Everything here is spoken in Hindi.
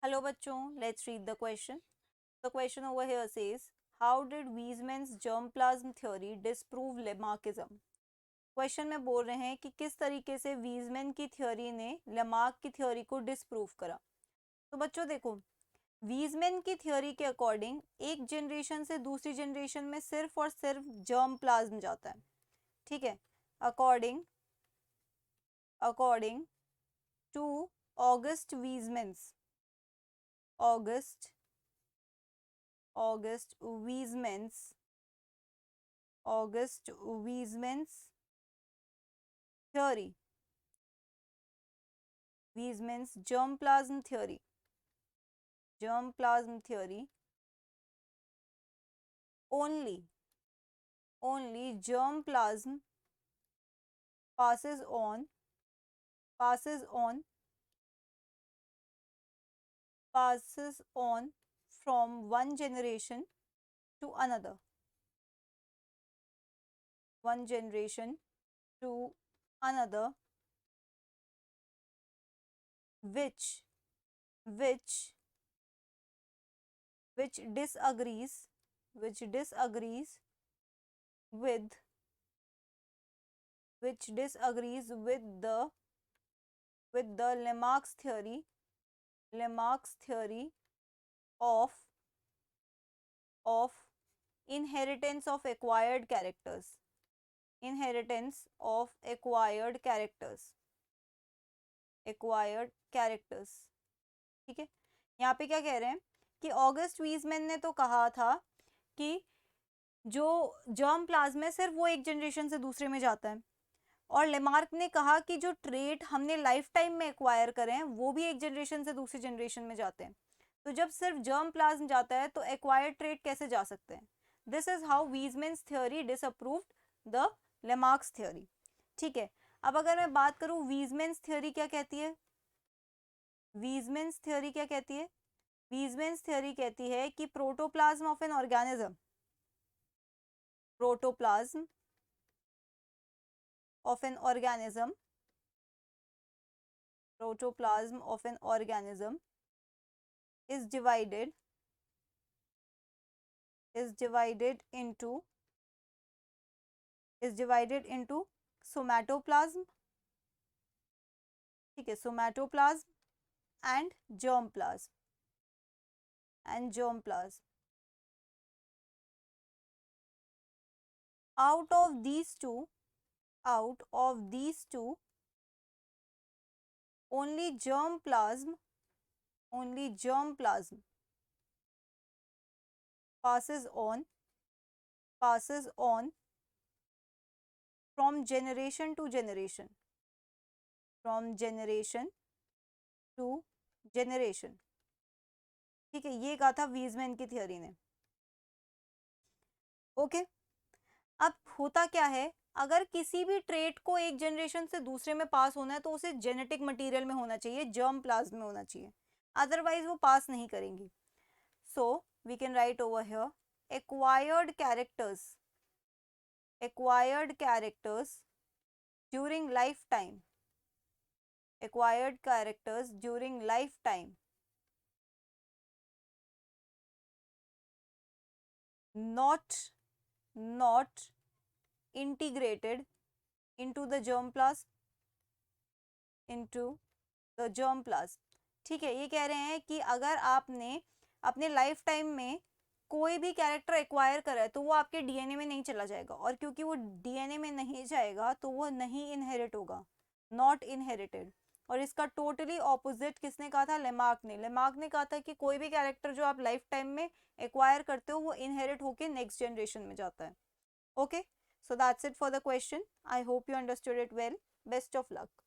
Hello बच्चों, let's read the question. The question over here says, how did Weismann's germplasm theory disprove Lamarckism? Question में बोल रहे हैं कि किस तरीके से वीजमैन की थ्योरी ने लेमार्क की थ्योरी को डिस्प्रूव करा। तो बच्चों देखो, वीजमैन की थ्योरी के अकॉर्डिंग एक जनरेशन से दूसरी जनरेशन में सिर्फ और सिर्फ जर्म प्लाज्म जाता है, ठीक है। According to August Weismann's August Weismann's theory, Weismann's germplasm theory, only germplasm passes on from one generation to another, which disagrees with the Lamarck's theory of inheritance of acquired characters, ठीक है। यहाँ पे क्या कह रहे हैं कि ऑगस्ट वीजमैन ने तो कहा था कि जो जर्म प्लाज्म है सिर्फ वो एक जनरेशन से दूसरे में जाता है, और लेमार्क ने कहा कि जो ट्रेट हमने लाइफ टाइम में एक्वायर करे हैं वो भी एक जनरेशन से दूसरी जनरेशन में जाते हैं। तो जब सिर्फ जर्म प्लाज्म जाता है तो एक्वायर्ड ट्रेट कैसे जा सकते हैं। This is how Weismann's theory disapproved the Lamarck's theory, ठीक है। अब अगर मैं बात करूं वीजमैन्स थ्योरी क्या कहती है, वीजमैन्स थ्योरी कहती है कि protoplasm of an organism is divided into somatoplasm, ठीक है, somatoplasm and germplasm out of these two only germplasm passes on from generation to generation, ठीक है। ये कहा था वीजमैन की थ्योरी ने, ओके। अब होता क्या है, अगर किसी भी ट्रेट को एक जनरेशन से दूसरे में पास होना है तो उसे जेनेटिक मटेरियल में होना चाहिए, जर्म प्लाज्म में होना चाहिए, अदरवाइज वो पास नहीं करेंगी। So we can write over here acquired characters during lifetime, not integrated into the germplasm, ठीक है। ये कह रहे हैं कि अगर आपने अपने लाइफ टाइम में कोई भी कैरेक्टर एक्वायर करा है तो वो आपके डीएनए में नहीं चला जाएगा, और क्योंकि वो डीएनए में नहीं जाएगा तो वो नहीं इनहेरिट होगा, नॉट इनहेरिटेड। और इसका टोटली ऑपोजिट किसने कहा था, लेमार्क ने कहा था कि कोई भी कैरेक्टर जो आप लाइफ टाइम में एक्वायर करते हो वो इनहेरिट होके नेक्स्ट जनरेशन में जाता है, okay. So that's it for the question. I hope you understood it well. Best of luck.